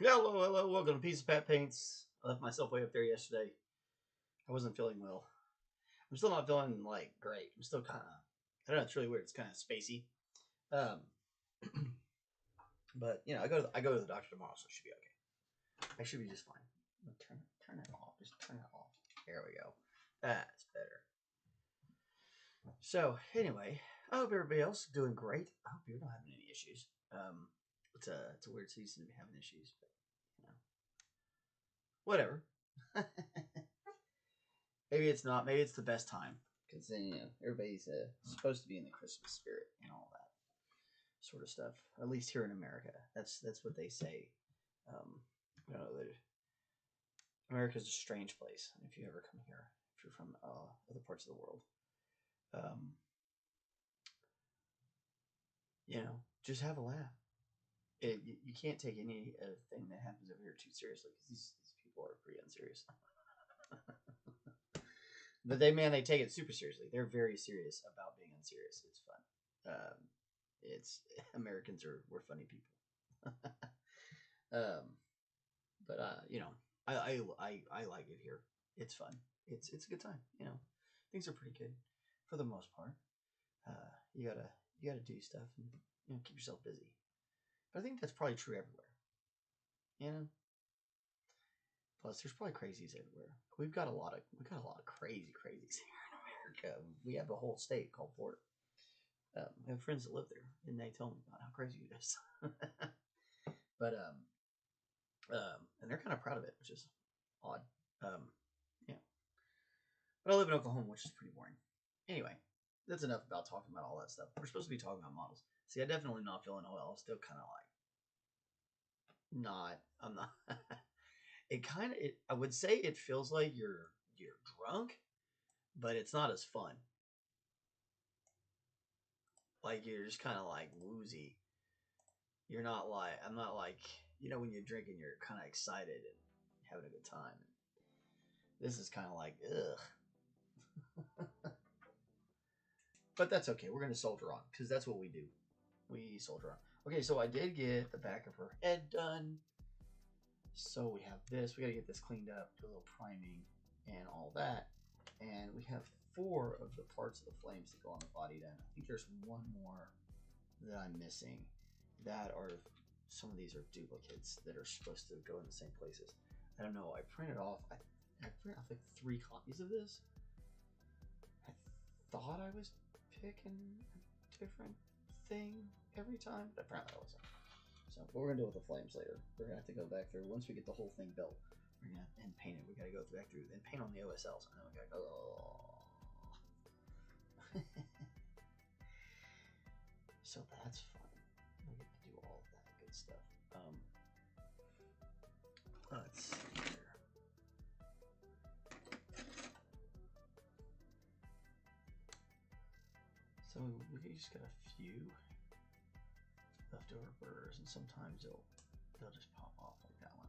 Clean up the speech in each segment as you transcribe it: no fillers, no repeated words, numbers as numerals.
Hello, hello, welcome to Piece of Pat Paints. I left myself way up there yesterday. I wasn't feeling well. I'm still not feeling like great. I'm still kind of, I don't know, it's really weird. It's kind of spacey. Um, but you know, I go to the doctor tomorrow, so it should be okay. I should be just fine. Turn it off. Just turn it off. There we go. That's better. So anyway, I hope everybody else is doing great. I hope you're not having any issues. It's a weird season to be having issues, but you know, whatever. Maybe it's not. Maybe it's the best time because then you know everybody's supposed to be in the Christmas spirit and all that sort of stuff. At least here in America, that's what they say. You know, America's a strange place. If you ever come here, if you're from other parts of the world, um, you know, just have a laugh. You can't take any thing that happens over here too seriously because these people are pretty unserious. But they take it super seriously. They're very serious about being unserious. It's fun. It's Americans we're funny people. But you know, I like it here. It's fun. It's a good time. You know, things are pretty good for the most part. You gotta do stuff and you know keep yourself busy. But I think that's probably true everywhere. You know. Plus, there's probably crazies everywhere. We've got a lot of crazies here in America. We have a whole state called Florida. I have friends that live there, and they tell me about how crazy it is. But and they're kind of proud of it, which is odd. Yeah. But I live in Oklahoma, which is pretty boring. Anyway, that's enough about talking about all that stuff. We're supposed to be talking about models. See, I definitely not feeling well. I'm still kind of like not. I'm not. I would say it feels like you're drunk, but it's not as fun. Like you're just kind of like woozy. You're not like I'm not like you know when you're drinking you're kind of excited and having a good time. This is kind of like ugh. But that's okay. We're gonna soldier on because that's what we do. We soldier on. Okay, so I did get the back of her head done. So we have this. We got to get this cleaned up, do a little priming and all that. And we have 4 of the parts of the flames that go on the body done. I think there's one more that I'm missing. That are some of these are duplicates that are supposed to go in the same places. I don't know. I printed off. I printed off like 3 copies of this. I thought I was picking a different thing every time, but apparently I wasn't. So, what we're gonna do with the flames later, we're gonna have to go back through. Once we get the whole thing built, we're gonna and paint it. We gotta go back through and paint on the OSLs, and then we gotta go. So that's fun. We get to do all of that good stuff. Let's see here. So we just got a few leftover burrs, and sometimes they'll just pop off like that one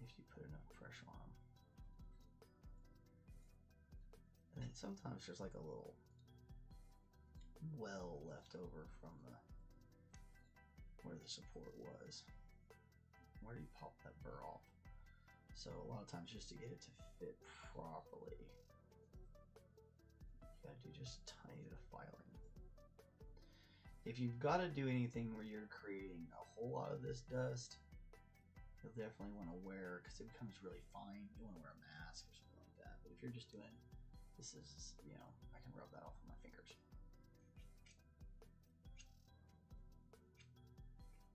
if you put enough pressure on them. And then sometimes there's like a little well left over from where the support was. Where do you pop that burr off? So a lot of times just to get it to fit properly, you gotta do just a tiny bit of filing. If you've got to do anything where you're creating a whole lot of this dust, you'll definitely want to wear, because it becomes really fine, you want to wear a mask or something like that. But if you're just doing, this is, you know, I can rub that off with my fingers.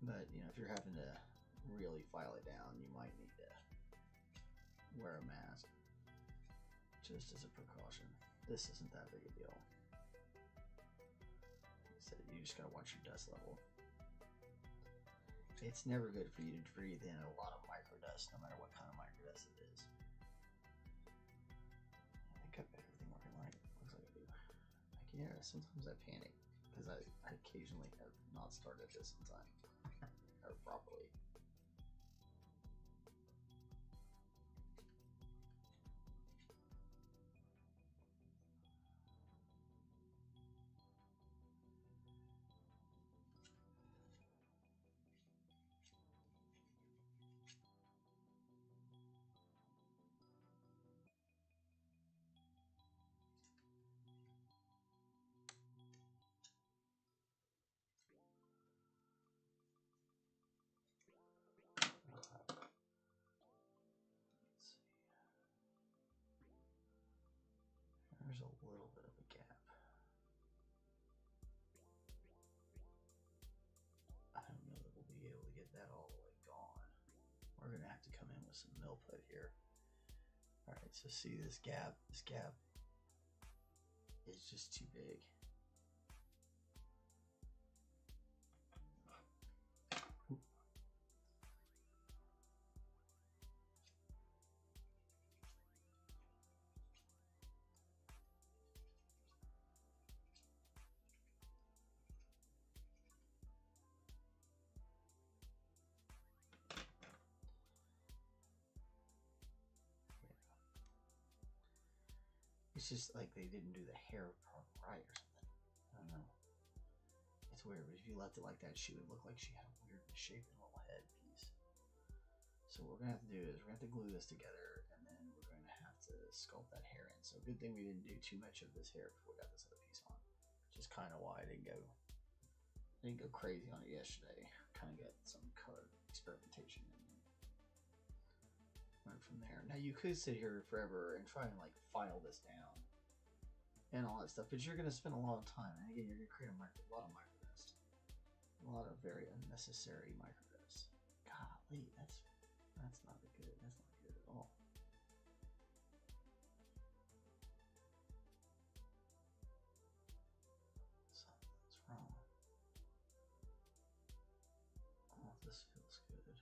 But, you know, if you're having to really file it down, you might need to wear a mask, just as a precaution. This isn't that big a deal. You just gotta watch your dust level. It's never good for you to breathe in a lot of microdust, no matter what kind of microdust it is. I think I've got everything working right. Looks like I do. Yeah, sometimes I panic because I occasionally have not started this in time or properly. There's a little bit of a gap. I don't know that we'll be able to get that all the way gone. We're going to have to come in with some mill put here. Alright, so see this gap? This gap is just too big. It's just like they didn't do the hair part right or something. I don't know. It's weird, but if you left it like that, she would look like she had a weird misshapen little head piece. So what we're gonna have to do is we're gonna have to glue this together, and then we're going to have to sculpt that hair in. So good thing we didn't do too much of this hair before we got this other piece on. Which is kind of why I didn't go crazy on it yesterday. Kind of get some color experimentation in. Went from there. Now you could sit here forever and try and like file this down and all that stuff, but you're going to spend a lot of time. And again, you're going to create a lot of microdust, a lot of very unnecessary microdust. Golly, that's not good. That's not good at all. Something's wrong. Oh, this feels good.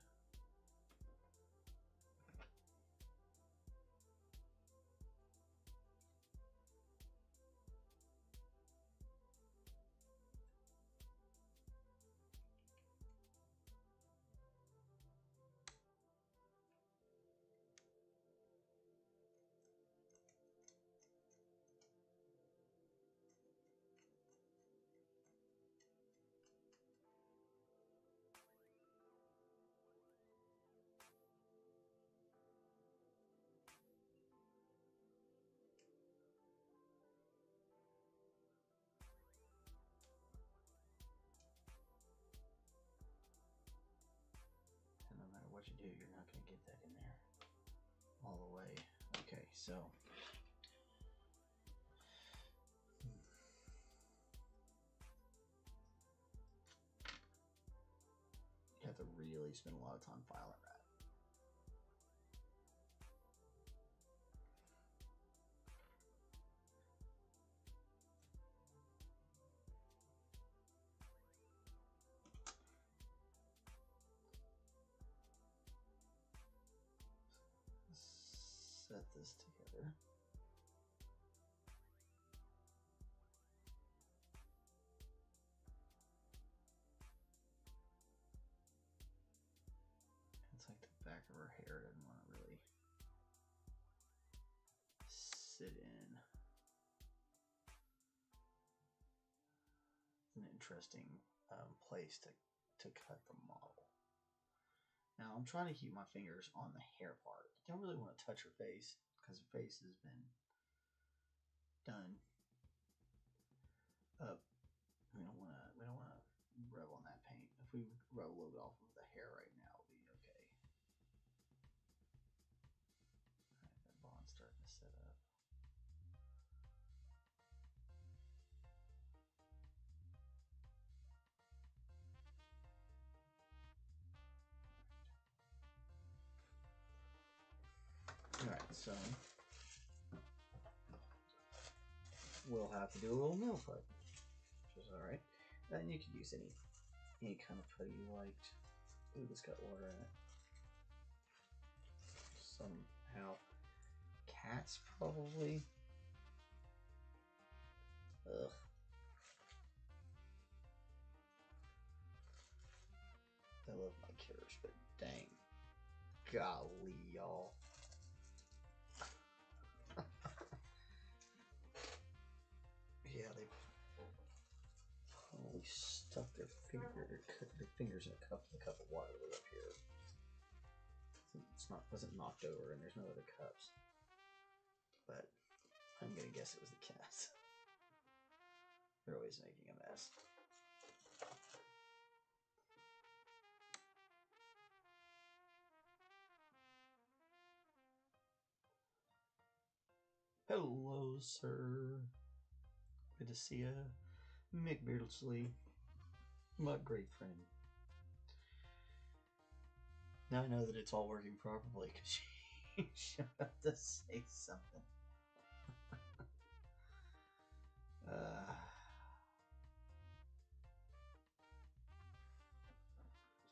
No matter what you do, you're not going to get that in there all the way. Okay, so you have to really spend a lot of time filing that. Set this together. It's like the back of her hair doesn't want to really sit in. It's an interesting place to cut the model. Now I'm trying to keep my fingers on the hair part. I don't really want to touch her face because her face has been done up. We don't want to rub on that paint. If we rub a little bit off of the hair right now, it'll be okay. Alright, that bond's starting to set up. Alright, so we'll have to do a little nail put, which is alright. And you could use any kind of putty you liked. Ooh, it's got water in it. Somehow. Cats, probably. Ugh. I love my critters, but dang. Golly, y'all. Yeah, they probably stuck their fingers in a cup of water way up here. Wasn't knocked over, and there's no other cups. But I'm gonna guess it was the cats. They're always making a mess. Hello, sir. Good to see you. McBeardsly, my great friend. Now I know that it's all working properly because she showed up to say something. There's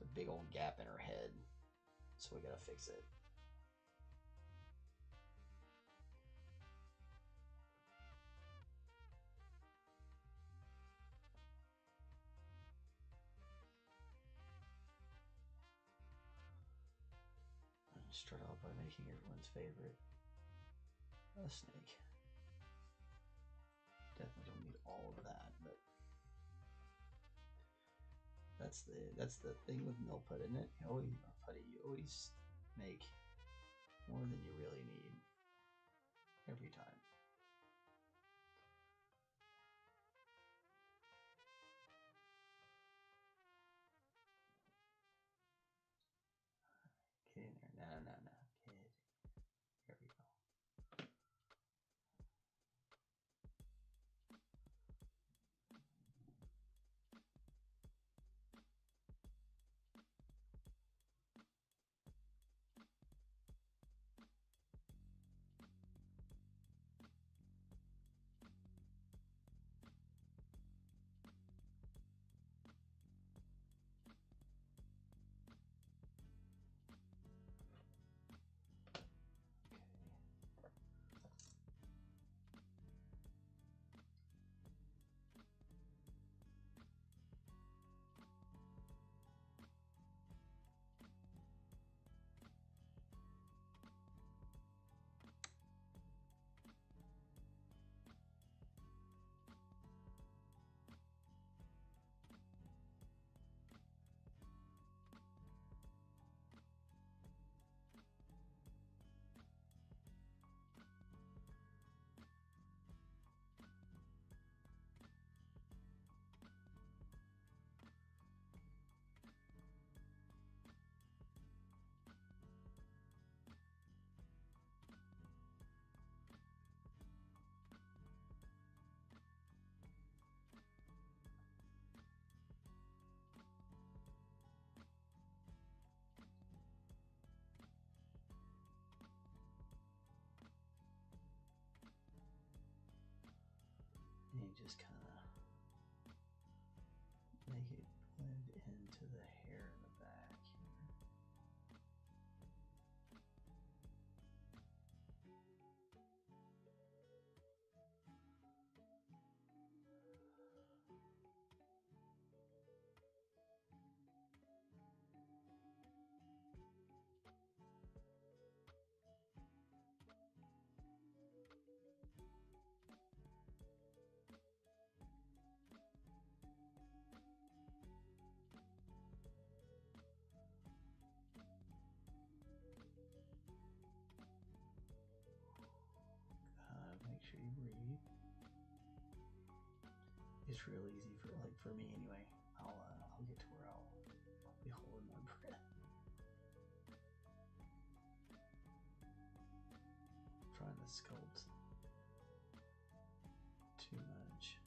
a big old gap in her head, so we gotta fix it. Start off by making everyone's favorite a snake. Definitely don't need all of that, but that's the thing with mill put, isn't it? You always make more than you really need every time. Get in there. No. Get in. There we go. And you just kind of make it blend into the hair in the back here. Make sure you breathe. It's real easy for me anyway. I'll get to where I'll be holding my breath. Trying to sculpt too much.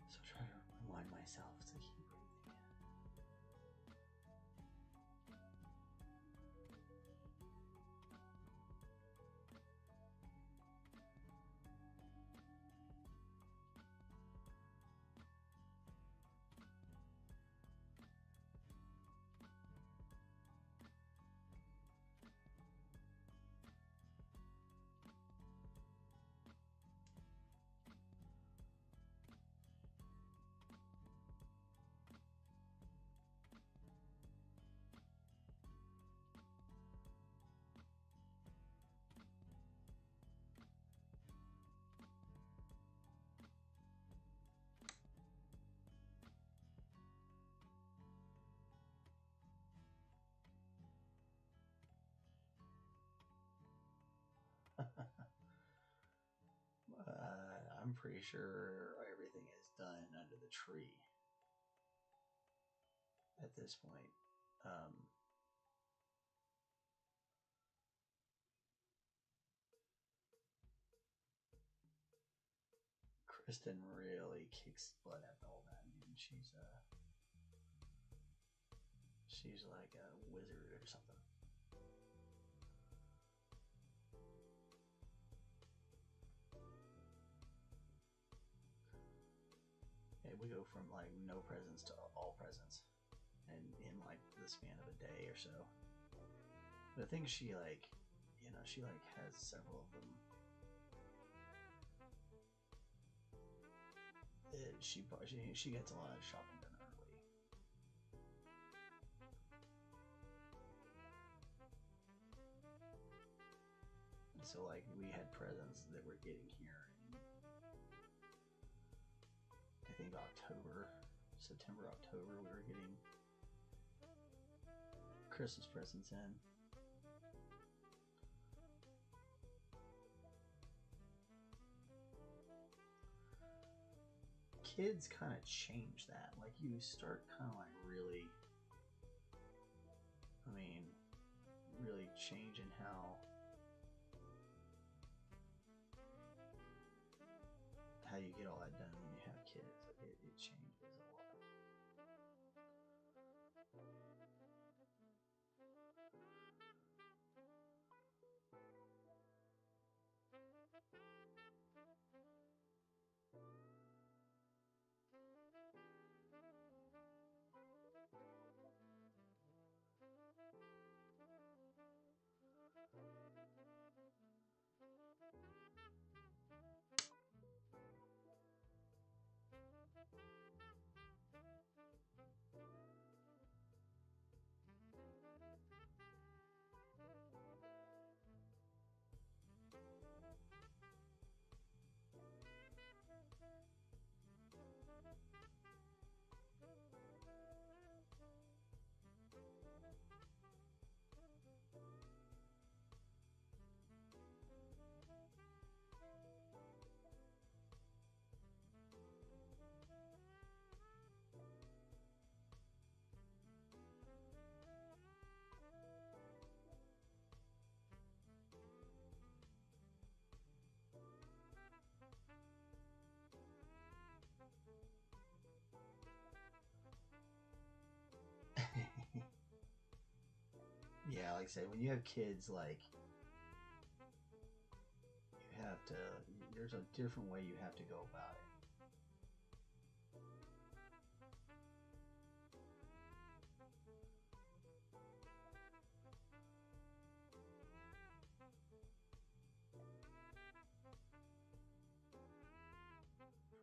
So try to remind myself to keep breathing. I'm pretty sure everything is done under the tree at this point. Kristen really kicks butt at all that, man. She's like a wizard or something. Yeah, we go from like no presents to all presents, and in like the span of a day or so. But I think she like, she like has several of them. She gets a lot of shopping done early. And so like we had presents that we're getting here in, I think September, October, we were getting Christmas presents in. Kids kind of change that. Like you start kind of like really changing how you get all that done when you have kids. Like it changes a lot. Yeah, like I say, when you have kids, like you have to. There's a different way you have to go about it.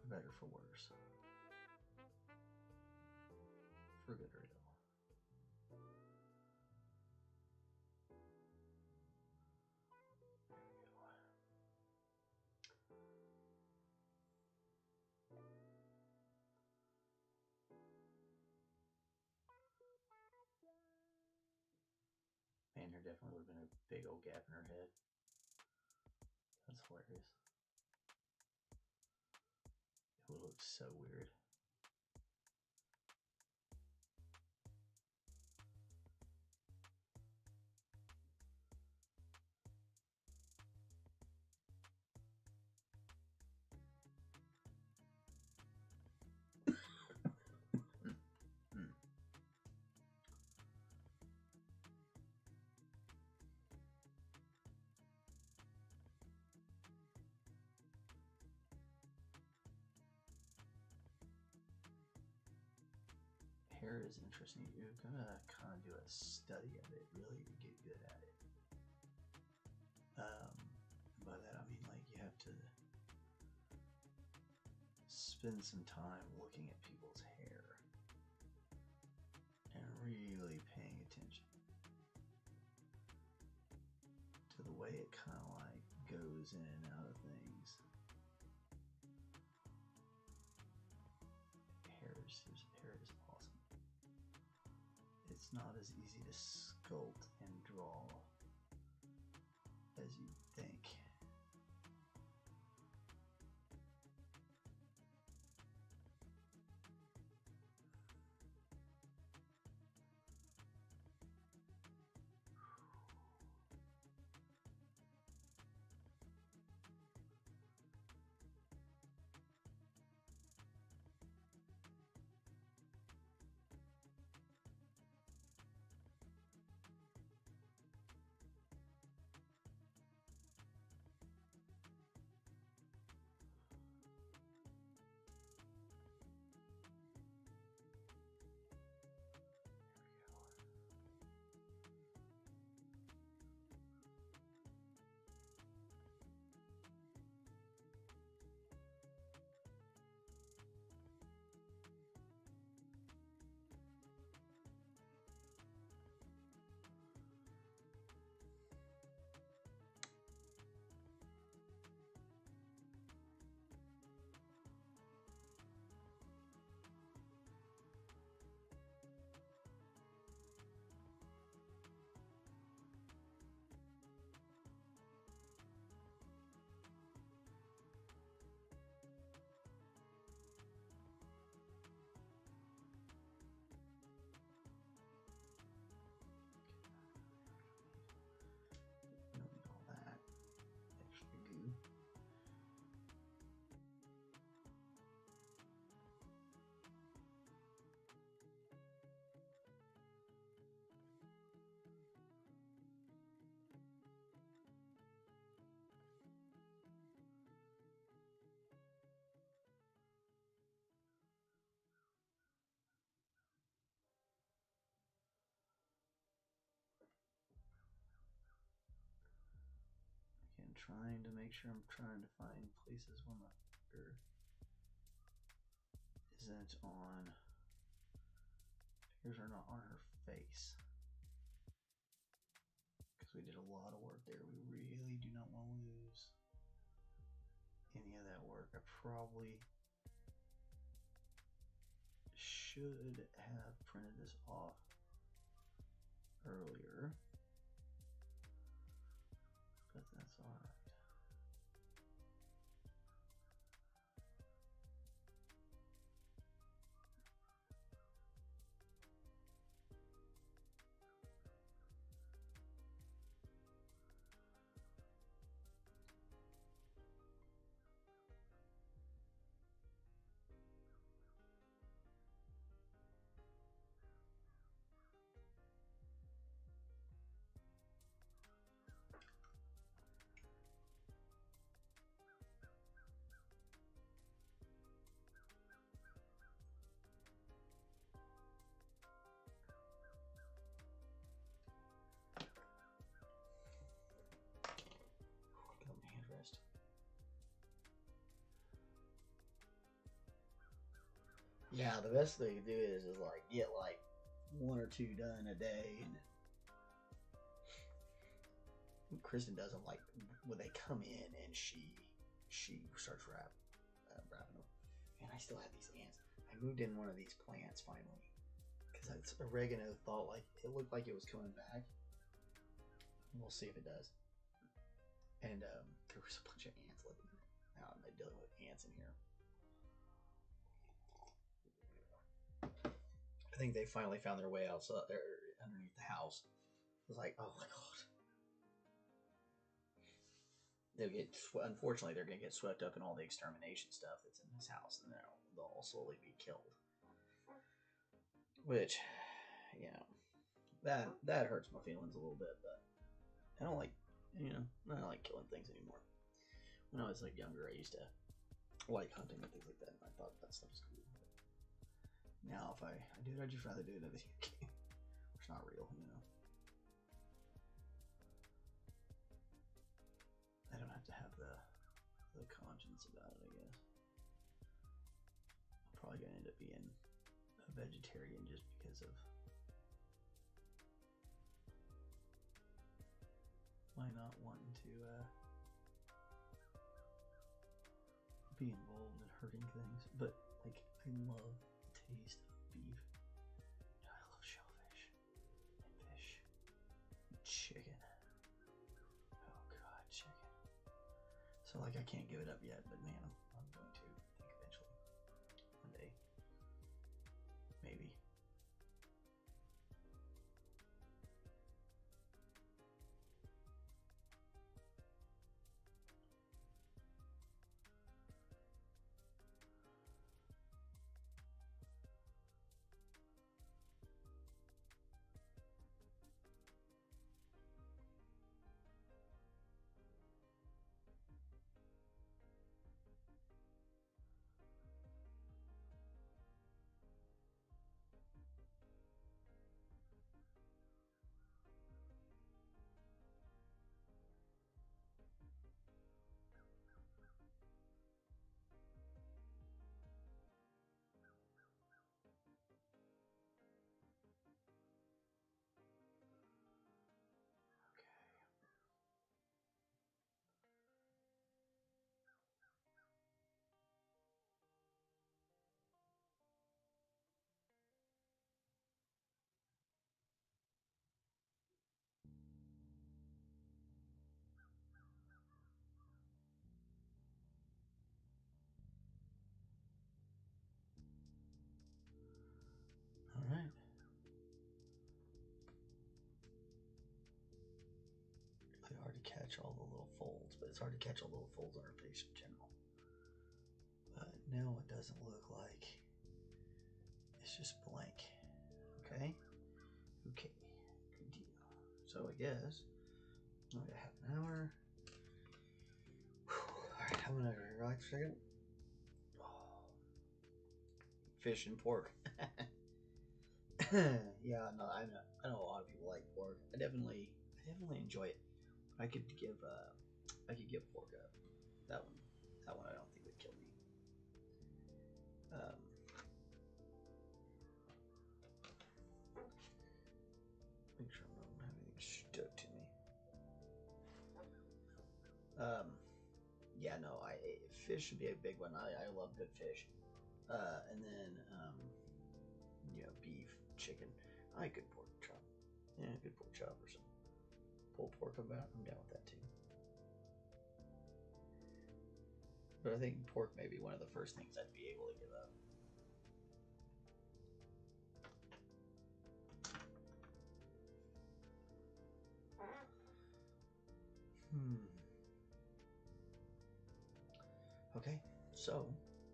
For better, for worse, for good or ill. Man, there definitely would have been a big old gap in her head. That's hilarious. It would look so weird. Hair is interesting. You're gonna kind of do a study of it, really, to get good at it. By that I mean like you have to spend some time looking at people's hair and really paying attention to the way it kind of like goes in and out of things. Hair is awesome. It's not as easy to sculpt and draw as you think. trying to make sure I'm trying to find places where my finger isn't on. Fingers are not on her face. Because we did a lot of work there. We really do not want to lose any of that work. I probably should have printed this off earlier, but that's all right. Yeah, the best thing to do is like get like 1 or 2 done a day, and Kristen does them like when they come in, and she starts wrapping them. And I still have these ants. I moved in one of these plants finally because oregano thought like it looked like it was coming back. We'll see if it does. And there was a bunch of ants living in it. Now I'm dealing with ants in here. I think they finally found their way out there underneath the house. I was like, oh my god. Unfortunately, they're going to get swept up in all the extermination stuff that's in this house, and they'll all slowly be killed. Which, you know, that hurts my feelings a little bit, but I don't like, I don't like killing things anymore. When I was like younger, I used to like hunting and things like that, and I thought that stuff was cool. Now, if I do it, I'd just rather do it in a video game. It's not real, I don't have to have the conscience about it, I guess. I'm probably going to end up being a vegetarian just because of my not wanting to be involved in hurting things. But, like, I love taste of beef. I love shellfish and fish and chicken. Oh god, chicken. So like I can't give it up yet, but man, I'm going to, I think eventually. One day. Maybe. Alright. It's hard to catch all the little folds, but it's hard to catch all the little folds on her face in general. But now it doesn't look like it's just blank. Okay? Okay. Good deal. So I guess we got half an hour. Alright, I'm gonna relax for a second. Oh. Fish and pork. Yeah, no, I know a lot of people like pork. I definitely enjoy it. I could give I could give pork up. That one I don't think would kill me. Make sure I don't have anything stuck to me. Yeah, no, fish should be a big one. I love good fish. And then you know, beef, chicken. I like good pork chop. Yeah, good pork chop or some pulled pork. I'm down with that too. But I think pork may be one of the first things I'd be able to give up. Okay, so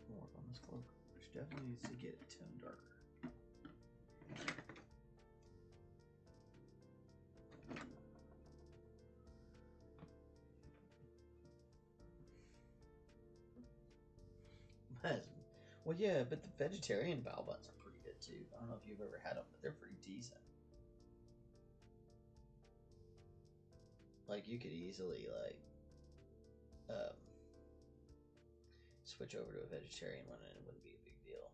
we'll work on this cloak, which definitely needs to get a tone darker. Well, yeah, but the vegetarian bao buns are pretty good too. I don't know if you've ever had them, but they're pretty decent. Like, you could easily, like, switch over to a vegetarian one and it wouldn't be a big deal.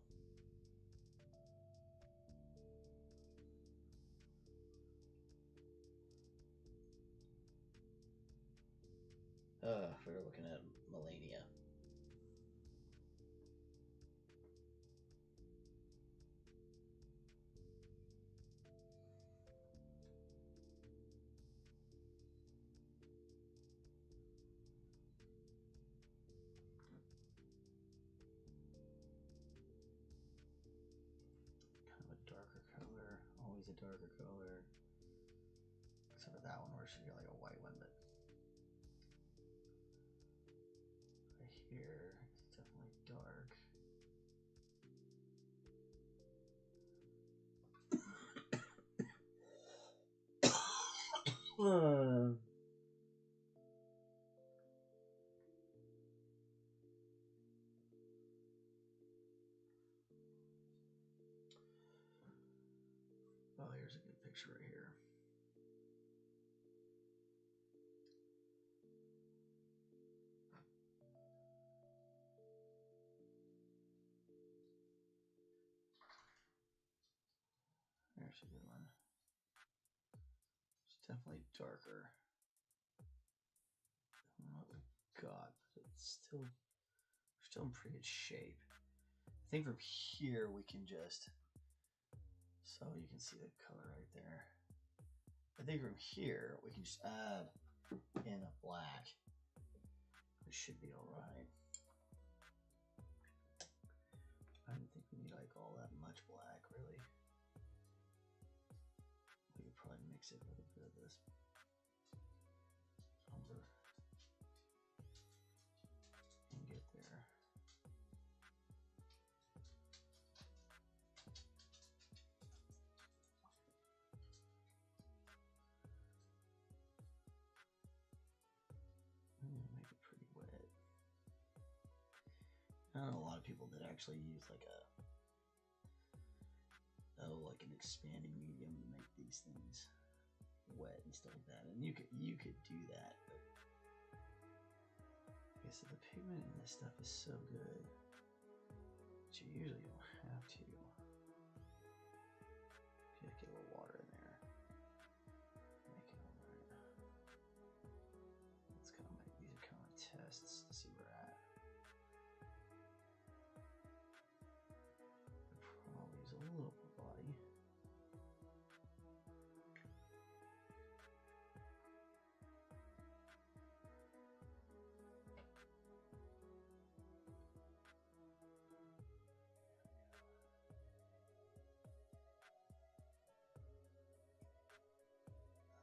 We were looking at Melina. Kind of a darker color, always a darker color. Except for that one where she's got like a white one, but right here it's definitely dark. Oh, here's a good picture right here. There's a good one. It's definitely darker than what we got, but it's still in pretty good shape. I think from here we can just, so you can see the color right there. I think from here we can just add in a black. It should be all right. I don't think we need like all that much black, really. We could probably mix it with a bit of this umber and get there. Make it pretty wet. I know a lot of people that actually use like like an expanding medium to make these things wet and stuff like that. And you could do that, but okay, so the pigment in this stuff is so good that you usually don't have to. Just get a little water in there. Make it all right. It's kind of like, these are kind of tests to see where we're at. I'll use a little more body.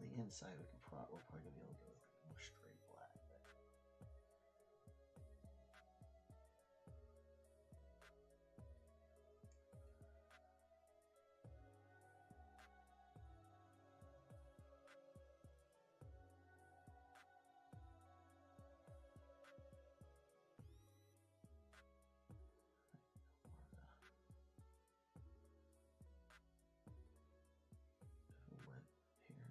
The inside we're probably gonna be able to go with more straight black. Wet here.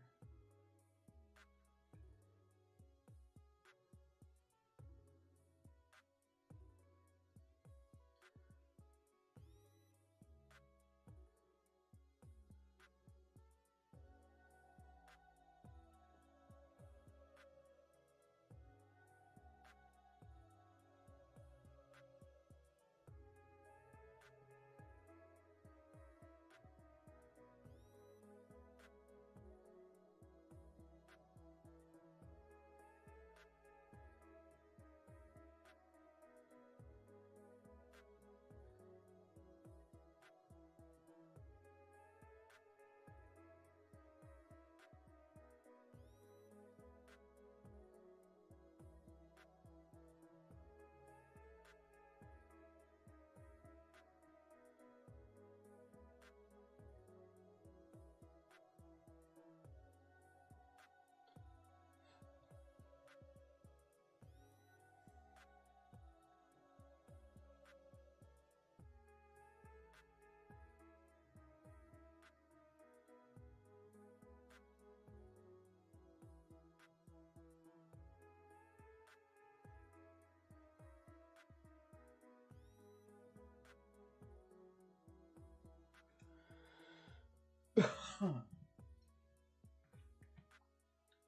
Huh.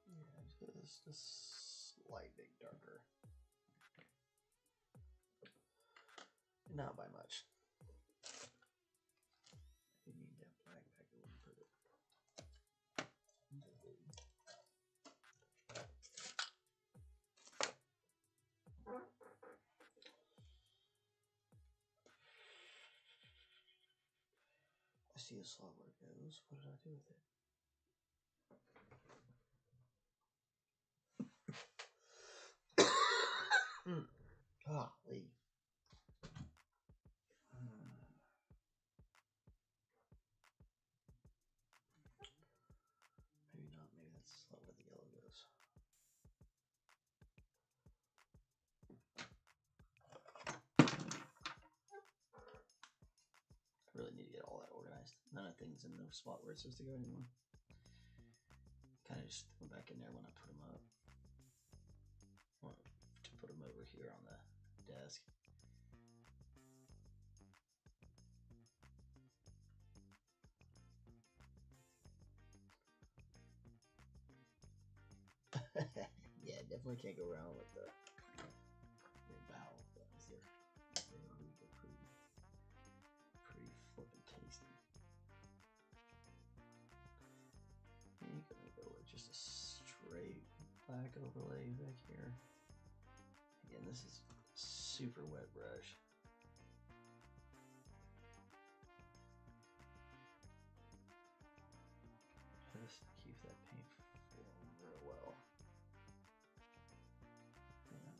Yeah, just a slight bit darker. Not by much. You need that black back a little bit. I see a slot where it goes. What did I do with it? Golly. Maybe not. Maybe that's the slot where the yellow goes. I really need to get all that organized. None of things in the spot where it's supposed to go anymore. Kind of just throw them back in there when I put them up. Or to put them over here on the desk. Yeah, definitely can't go wrong with the bow buttons here. They are pretty flippin' tasty. You're gonna go with just a straight black overlay back here. Again, this is super wet brush. Just keep that paint flowing real well. Yeah.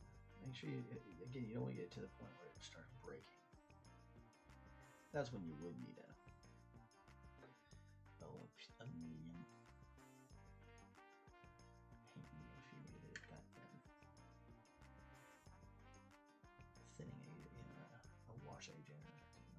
Make sure you, again, you don't want to get to the point where it starts breaking. That's when you would need a medium paint medium if you needed it back then. Thinning a wash agent or something.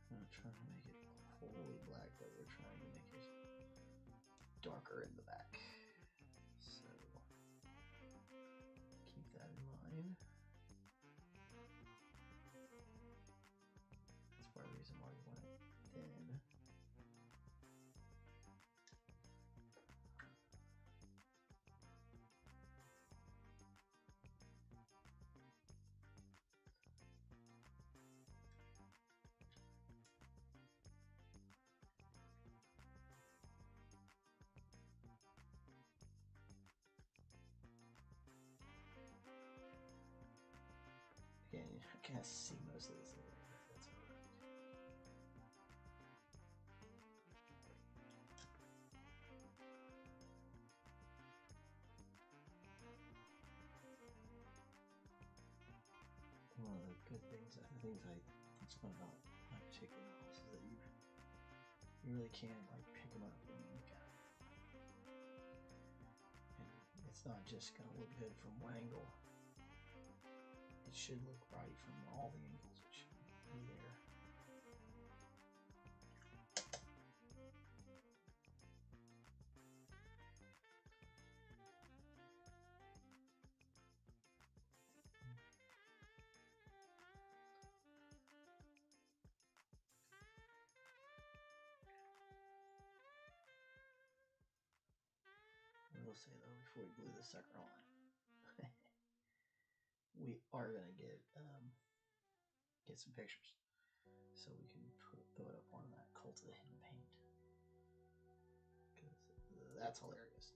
I'm not trying to make it wholly black, but we're trying to make it darker in the back. So keep that in mind. That's part of the reason why we want it thin. Again, I can't see most of this anyway, but that's alright. One of the good things, I think it's fun about my particular models is that you really can like pick them up when you look at them. And it's not just going to look good from one angle. It should look right from all the angles. It should be there. I will say though, before we glue this sucker on, we are gonna get some pictures, so we can throw it up on that Cult of the Hidden Paint, because that's hilarious.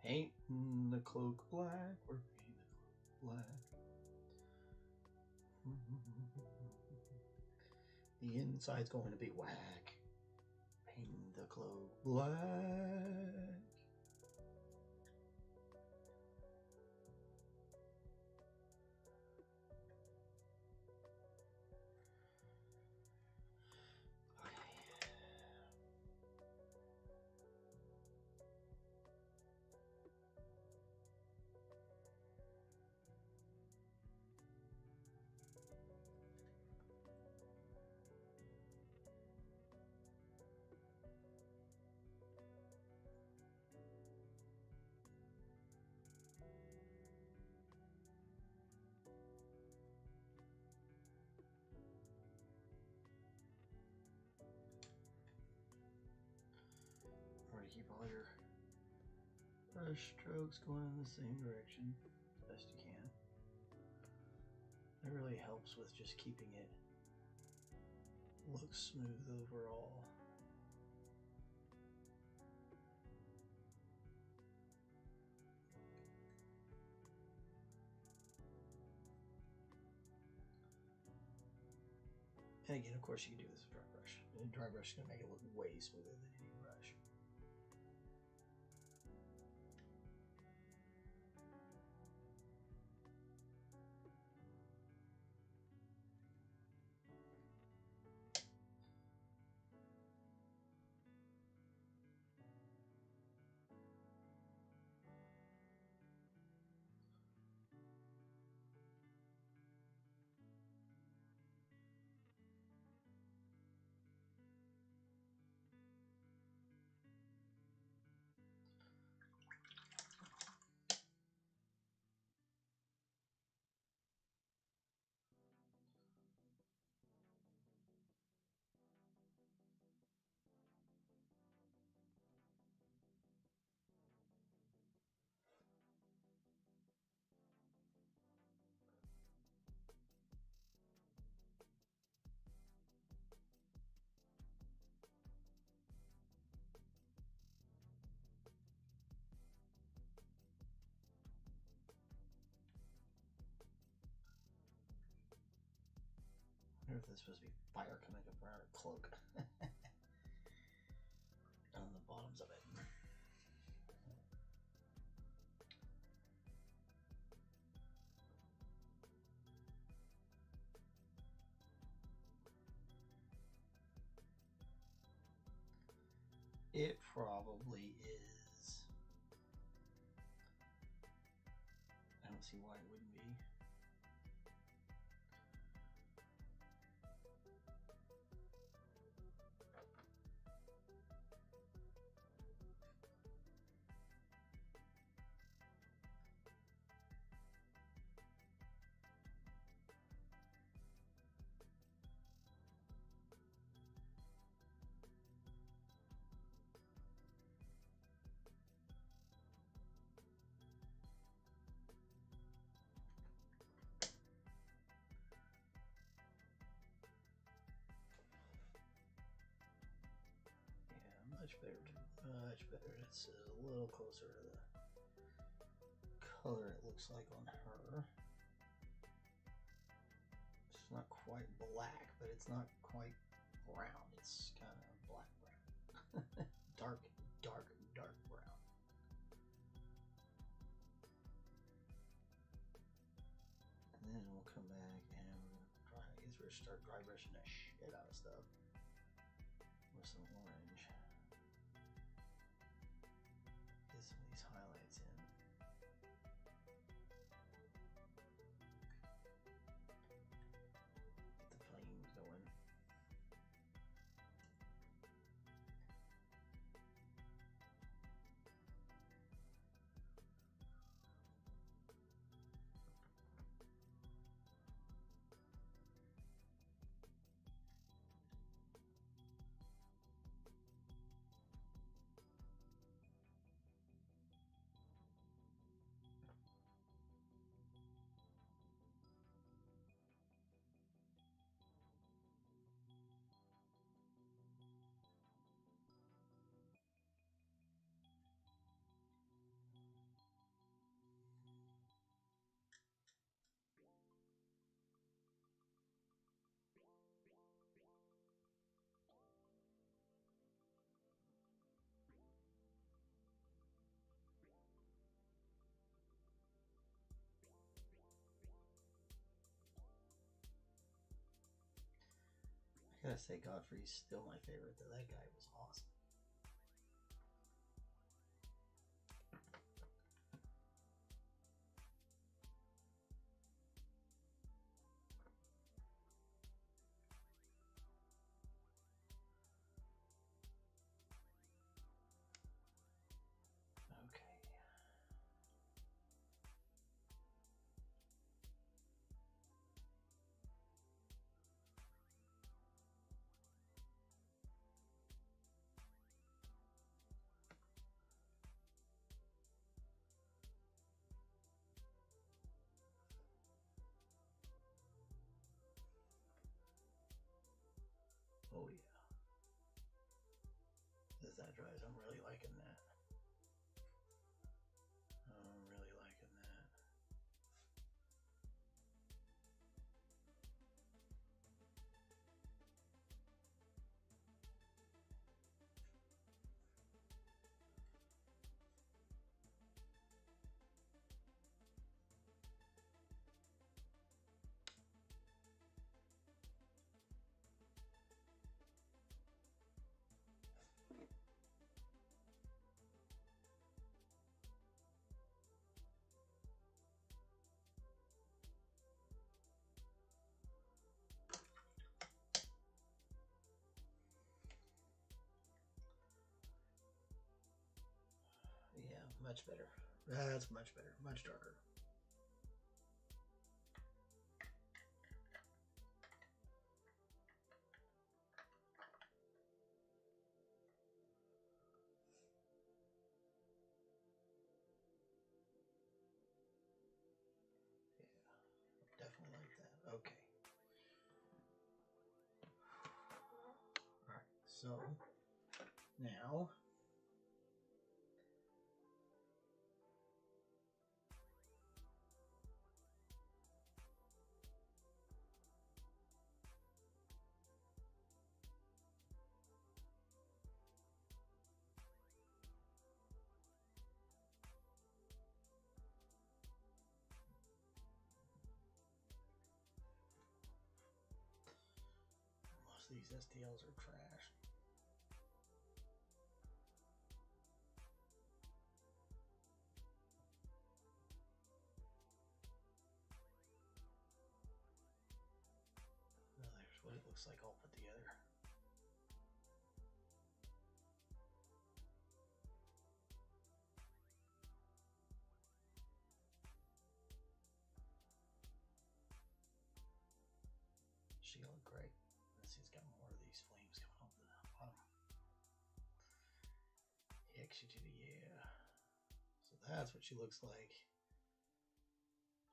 Painting the cloak black. We're painting the cloak black. The inside's going to be whack. Painting the cloak black. Keep all your brush strokes going in the same direction as best you can. It really helps with just keeping it look smooth overall. And again, of course, you can do this with dry brush. And dry brush is going to make it look way smoother than any brush. I wonder if there's supposed to be fire coming up around her cloak. On the bottoms of it. It probably is. I don't see why it wouldn't be. Much better, much better. It's a little closer to the color it looks like on her. It's not quite black, but it's not quite brown. It's kind of black brown. dark, dark, dark brown. And then we'll come back and dry. I guess we're gonna start dry brushing the shit out of stuff with some orange. Get some of these highlights in. Get the flames going. gotta say, Godfrey's still my favorite, though. That guy was awesome. Oh yeah. As that dries, I'm really liking that. I'm really liking that. Yeah, much better. That's much better. Much darker. Yeah, definitely like that. Okay. Alright, so now most of these STLs are trash. Well, there's what it looks like all put together. She look great. Let's see, it's got more of these flames coming off the bottom. Yeah. So that's what she looks like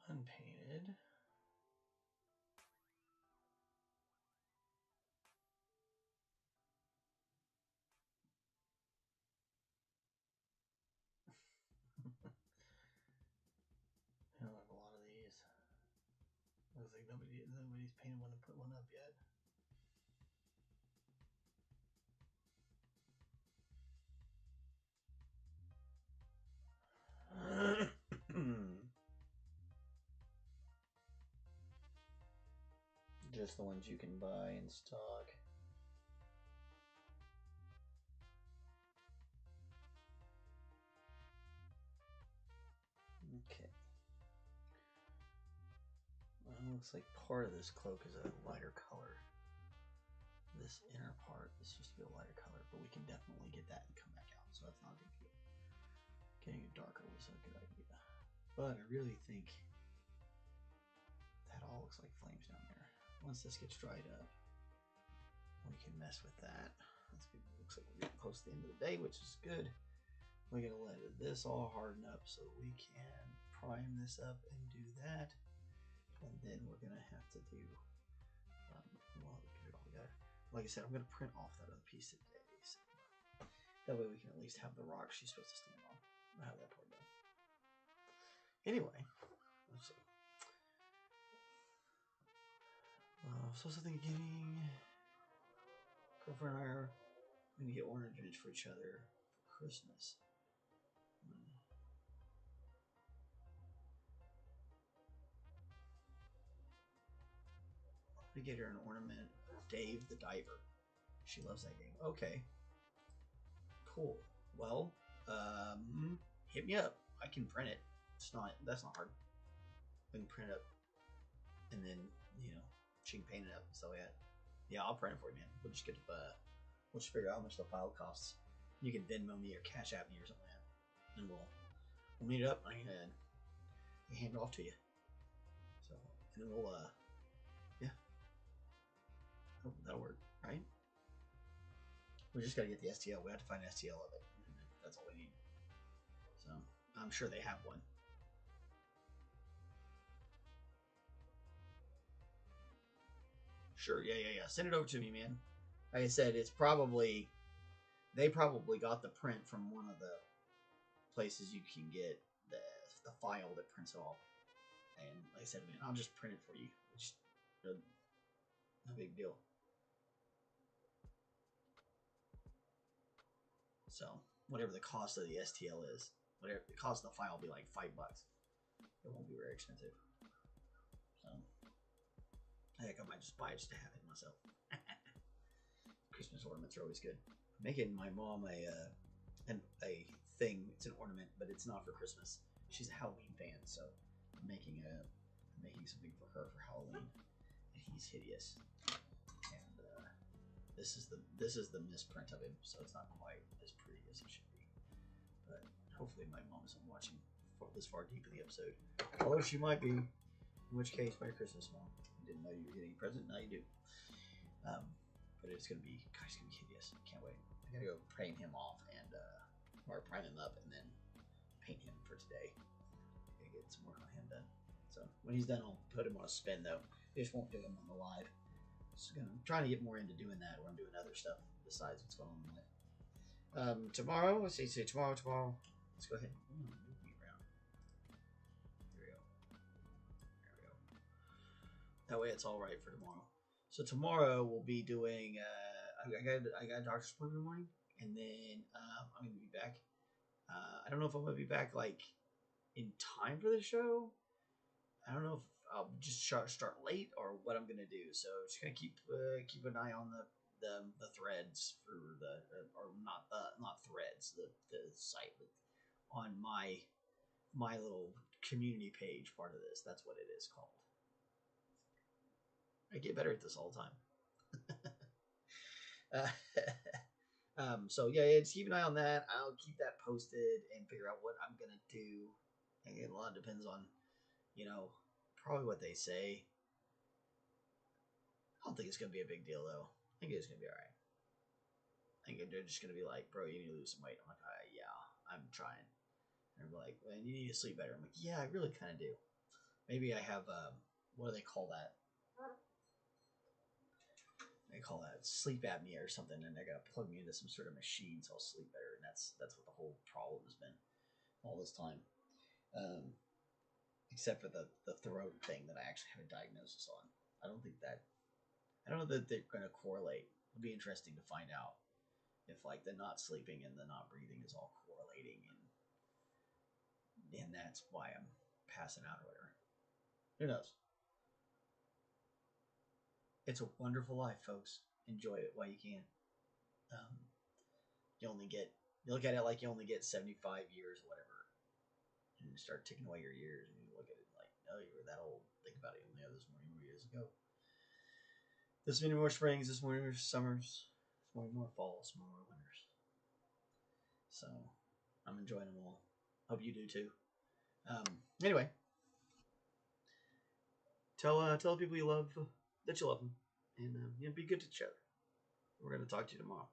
unpainted. I don't have a lot of these. Looks like nobody's painted one and put one up yet. Just the ones you can buy in stock. Okay. Well, it looks like part of this cloak is a lighter color. This inner part is supposed to be a lighter color, but we can definitely get that and come back out, so that's not a big deal. Getting it darker was a good idea. But I really think that all looks like flames down there. Once this gets dried up, we can mess with that. That's good. It looks like we're getting close to the end of the day, which is good. We're going to let this all harden up so we can prime this up and do that. And then we're going to have to do, well, get it all together. Like I said, I'm going to print off that other piece today. So that way we can at least have the rock she's supposed to stand on. I'll have that part done. Anyway, let's see. So something getting girlfriend and I are going to get ornaments for each other for Christmas. To get her an ornament Dave the Diver. She loves that game. Okay. Cool. Well, hit me up. I can print it. That's not hard. I can print it up, and then she can paint it up. So yeah, I'll print it for you, man. We'll just we'll just figure out how much the file costs. You can Venmo me or Cash App me or something like that, and we'll meet it up. I can hand it off to you. So and then we'll yeah, that'll work, right? We just gotta get the STL. We have to find an STL of it. That's all we need. So I'm sure they have one. Sure, yeah. Send it over to me, man. Like I said, they probably got the print from one of the places you can get the file that prints it off. And like I said, man, I'll just print it for you. It's no big deal. So whatever the cost of the STL is, whatever the cost of the file will be like $5. It won't be very expensive. So heck, I might just buy it just to have it myself. Christmas ornaments are always good. I'm making my mom a thing. It's an ornament, but it's not for Christmas. She's a Halloween fan, so I'm making something for her for Halloween, and he's hideous. And this is the misprint of him, so it's not quite as pretty as it should be. But hopefully, my mom isn't watching this far deep in the episode. Although she might be. In which case, Merry Christmas, Mom. I didn't know you were getting a present. Now you do. But it's gonna be hideous. Can't wait. I gotta go prime him off and or prime him up and then paint him for today. Gotta get some work on him done. So when he's done, I'll put him on a spin though. I just won't do him on the live. I'm trying to get more into doing that, where I'm doing other stuff besides what's going on in life. Tomorrow, let's see, tomorrow. Let's go ahead. Move me around. There we go. That way, it's all right for tomorrow. So tomorrow we'll be doing. I got a doctor's appointment in the morning, and then I'm gonna be back. I don't know if I'm gonna be back like in time for the show. I don't know if I'll just start late or what I'm gonna do. So just gonna keep an eye on the threads for the or not threads the site on my little community page part of this. That's what it is called. I get better at this all the time. So yeah, just keep an eye on that. I'll keep that posted and figure out what I'm gonna do. And a lot depends on, probably what they say. I don't think it's gonna be a big deal though. I think it's gonna be alright. I think they're just gonna be like, bro, you need to lose some weight. I'm like, yeah, I'm trying. And they're like, well, you need to sleep better. I'm like, yeah, I really kind of do. Maybe I have what do they call that? They call that sleep apnea or something, and they're gonna plug me into some sort of machine so I'll sleep better, and that's what the whole problem has been all this time. Except for the throat thing that I actually have a diagnosis on. I don't know that they're gonna correlate. It'll be interesting to find out if like the not sleeping and the not breathing is all correlating, and that's why I'm passing out or whatever. Who knows? It's a wonderful life, folks. Enjoy it while you can. You look at it like you only get 75 years or whatever. And you start taking away your years, and you look at it like, oh, you were that old. Think about it. You only have this many more years ago. This many more springs, this many more summers, this many more falls, more winters. So, I'm enjoying them all. Hope you do too. Anyway, tell people you love that you love them, and be good to each other. We're gonna talk to you tomorrow.